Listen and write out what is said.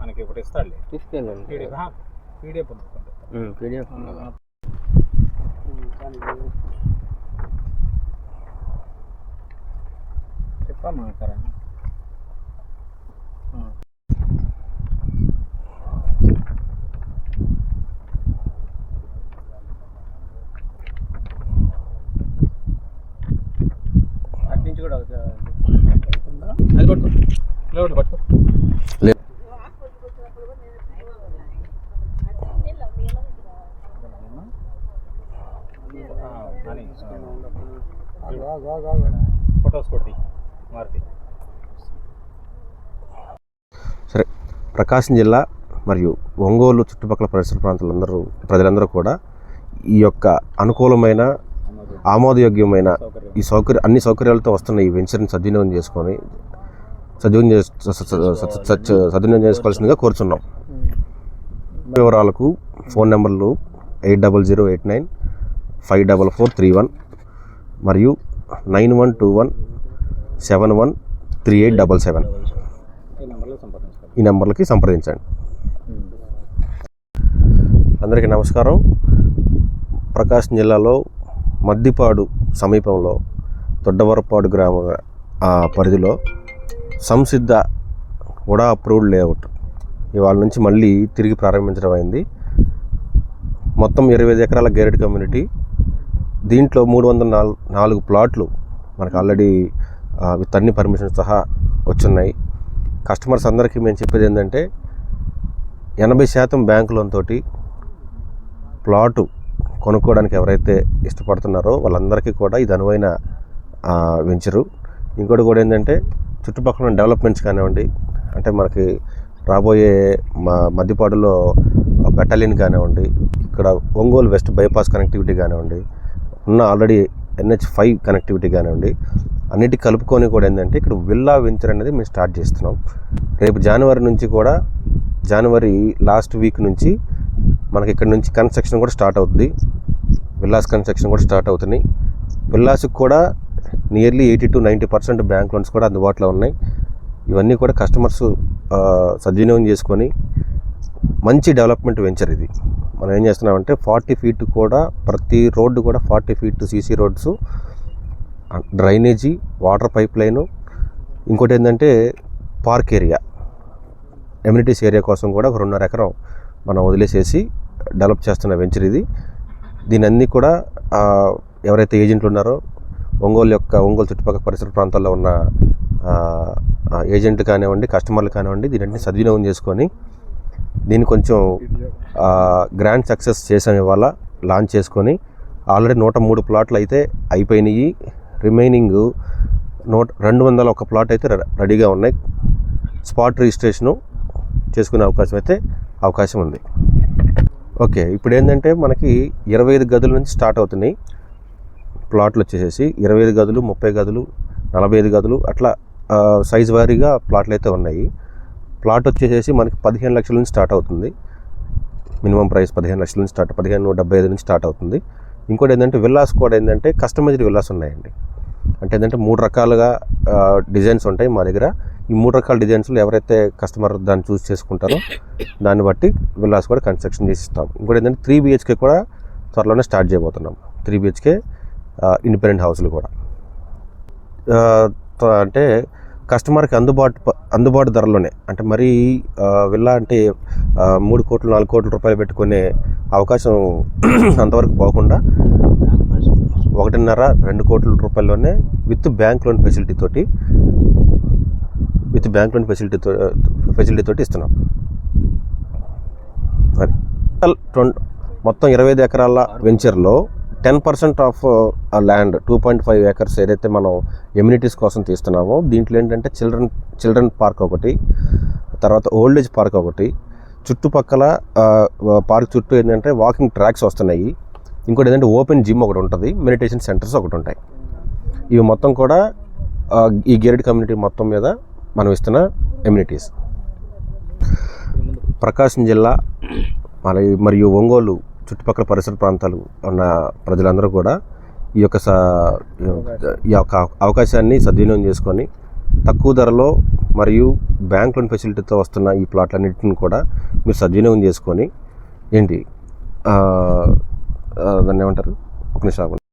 మనకి ఒకటి ఇస్తాడు తీసుకెళ్ళండి. పీడిఎఫ్ పీడిఎఫ్ చెప్పమ్మా సరే. అటు నుంచి కూడా అది పట్టుకో లేవు పట్టుకో. ఫొటోస్ కొట్టి మారుతి. సరే, ప్రకాశం జిల్లా మరియు ఒంగోలు చుట్టుపక్కల పరిసర ప్రజలందరూ కూడా ఈ యొక్క అనుకూలమైన ఆమోదయోగ్యమైన ఈ అన్ని సౌకర్యాలతో వస్తున్న ఈ వెంచర్ని సద్వినియోగం చేసుకోవాల్సిందిగా కోరుచున్నాం. వివరాలకు ఫోన్ నెంబర్లు 8008954431 మరియు 9121713877 ఈ నెంబర్లకి సంప్రదించండి. అందరికీ నమస్కారం. ప్రకాశం జిల్లాలో మద్దిపాడు సమీపంలో దొడ్డవరపాడు గ్రామ పరిధిలో సంసిద్ధ ఉడా అప్రూవ్డ్ లేఅవుట్ ఇవాళ నుంచి మళ్ళీ తిరిగి ప్రారంభించడం అయింది. మొత్తం 25 ఎకరాల గేటెడ్ కమ్యూనిటీ. దీంట్లో 304 ప్లాట్లు మనకు ఆల్రెడీ విత్ అన్ని పర్మిషన్స్ సహా వచ్చున్నాయి. కస్టమర్స్ అందరికీ మేము చెప్పేది ఏంటంటే 80% బ్యాంక్ లోన్ తోటి ప్లాటు కొనుక్కోవడానికి ఎవరైతే ఇష్టపడుతున్నారో వాళ్ళందరికీ కూడా ఇది అనువైన వెంచరు. ఇంకోటి కూడా ఏంటంటే చుట్టుపక్కల డెవలప్మెంట్స్ కానివ్వండి, అంటే మనకి రాబోయే మధ్యపాడులో బెటాలియన్ కానివ్వండి, ఇక్కడ ఒంగోలు వెస్ట్ బైపాస్ కనెక్టివిటీ కానివ్వండి, ఉన్న ఆల్రెడీ NH5 కనెక్టివిటీ కానివ్వండి, అన్నిటి కలుపుకొని కూడా ఏంటంటే ఇక్కడ విల్లా వెంచర్ అనేది మేము స్టార్ట్ చేస్తున్నాం. రేపు జనవరి లాస్ట్ వీక్ నుంచి మనకి ఇక్కడ నుంచి కన్స్ట్రక్షన్ కూడా స్టార్ట్ అవుతుంది. విల్లాస్ కన్స్ట్రక్షన్ కూడా స్టార్ట్ అవుతున్నాయి. విల్లాస్కి కూడా నియర్లీ 80 to 90% బ్యాంక్ లోన్స్ కూడా అందుబాటులో ఉన్నాయి. ఇవన్నీ కూడా కస్టమర్స్ సద్వినియోగం చేసుకొని మంచి డెవలప్మెంట్ వెంచర్ ఇది. మనం ఏం చేస్తున్నామంటే 40 feet కూడా ప్రతి రోడ్డు కూడా 40 feet CC roads, drainage, water pipe line, ఇంకోటి ఏంటంటే పార్క్ ఏరియా, ఎమ్యూనిటీస్ ఏరియా కోసం కూడా ఒక 2.5 ఎకరం మనం వదిలేసేసి డెవలప్ చేస్తున్న వెంచర్ ఇది. దీని అన్నీ కూడా ఎవరైతే ఏజెంట్లు ఉన్నారో ఒంగోలు చుట్టుపక్కల పరిసర ప్రాంతాల్లో ఉన్న ఏజెంట్లు కానివ్వండి, కస్టమర్లు కానివ్వండి, దీన్ని సద్వినియోగం చేసుకొని దీన్ని కొంచెం గ్రాండ్ సక్సెస్ చేసాం. ఇవాళ లాంచ్ చేసుకొని ఆల్రెడీ 103 ప్లాట్లు అయితే అయిపోయినాయి. రిమైనింగ్ 201 ప్లాట్ అయితే రెడీగా ఉన్నాయి. స్పాట్ రిజిస్ట్రేషను చేసుకునే అవకాశం ఉంది. ఓకే, ఇప్పుడు ఏంటంటే మనకి 25 గదుల నుంచి స్టార్ట్ అవుతున్నాయి ప్లాట్లు వచ్చేసేసి. 25 గదులు, 30 గదులు, 45 గదులు అట్లా సైజ్ వారీగా ప్లాట్లు అయితే ఉన్నాయి. ప్లాట్ వచ్చేసేసి మనకి 15 లక్షల నుంచి స్టార్ట్ అవుతుంది. మినిమం ప్రైస్ 15 లక్షల నుంచి 1575 నుంచి స్టార్ట్ అవుతుంది. ఇంకోటి ఏంటంటే విల్లాస్ కూడా ఏంటంటే కస్టమైజ్డ్ విల్లాస్ ఉన్నాయండి. అంటే ఏంటంటే 3 రకాలుగా డిజైన్స్ ఉంటాయి మా దగ్గర. ఈ 3 రకాల డిజైన్స్లో ఎవరైతే కస్టమర్ దాన్ని చూస్ చేసుకుంటారో దాన్ని బట్టి విల్లాస్ కూడా కన్స్ట్రక్షన్ చేసి ఇస్తాం. ఇంకోటి ఏంటంటే 3 BHK కూడా త్వరలోనే స్టార్ట్ చేయబోతున్నాం. 3 BHK ఇండిపెండెంట్ హౌస్లు కూడా అంటే కస్టమర్కి అందుబాటు ధరలోనే. అంటే మరీ విల్లా అంటే 3 కోట్లు 4 కోట్ల రూపాయలు పెట్టుకునే అవకాశం అంతవరకు పోకుండా 1.5-2 కోట్ల రూపాయల్లోనే విత్ బ్యాంక్ లోన్ ఫెసిలిటీ తోటి ఇస్తున్నాం. మొత్తం 25 ఎకరాల వెంచర్లో 10% ఆఫ్ ల్యాండ్ 2.5 acres ఏదైతే మనం ఎమ్యూనిటీస్ కోసం తీస్తున్నామో దీంట్లో ఏంటంటే చిల్డ్రన్ పార్క్ ఒకటి, తర్వాత ఓల్డ్ ఏజ్ పార్క్ ఒకటి, చుట్టుపక్కల పార్క్ చుట్టూ ఏంటంటే వాకింగ్ ట్రాక్స్ వస్తున్నాయి. ఇంకోటి ఏంటంటే ఓపెన్ జిమ్ ఒకటి ఉంటుంది, మెడిటేషన్ సెంటర్స్ ఒకటి ఉంటాయి. ఇవి మొత్తం కూడా ఈ గేటెడ్ కమ్యూనిటీ మొత్తం మీద మనం ఇస్తున్న ఎమ్యూనిటీస్. ప్రకాశం జిల్లా మరియు ఒంగోలు చుట్టుపక్కల పరిసర ప్రాంతాలు ఉన్న ప్రజలందరూ కూడా ఈ యొక్క అవకాశాన్ని సద్వినియోగం చేసుకొని తక్కువ ధరలో మరియు బ్యాంక్ లోన్ ఫెసిలిటీతో వస్తున్న ఈ ప్లాట్లన్నింటిని కూడా మీరు సద్వినియోగం చేసుకొని ఏంటి దాన్ని ఏమంటారు ఒక నిమిషం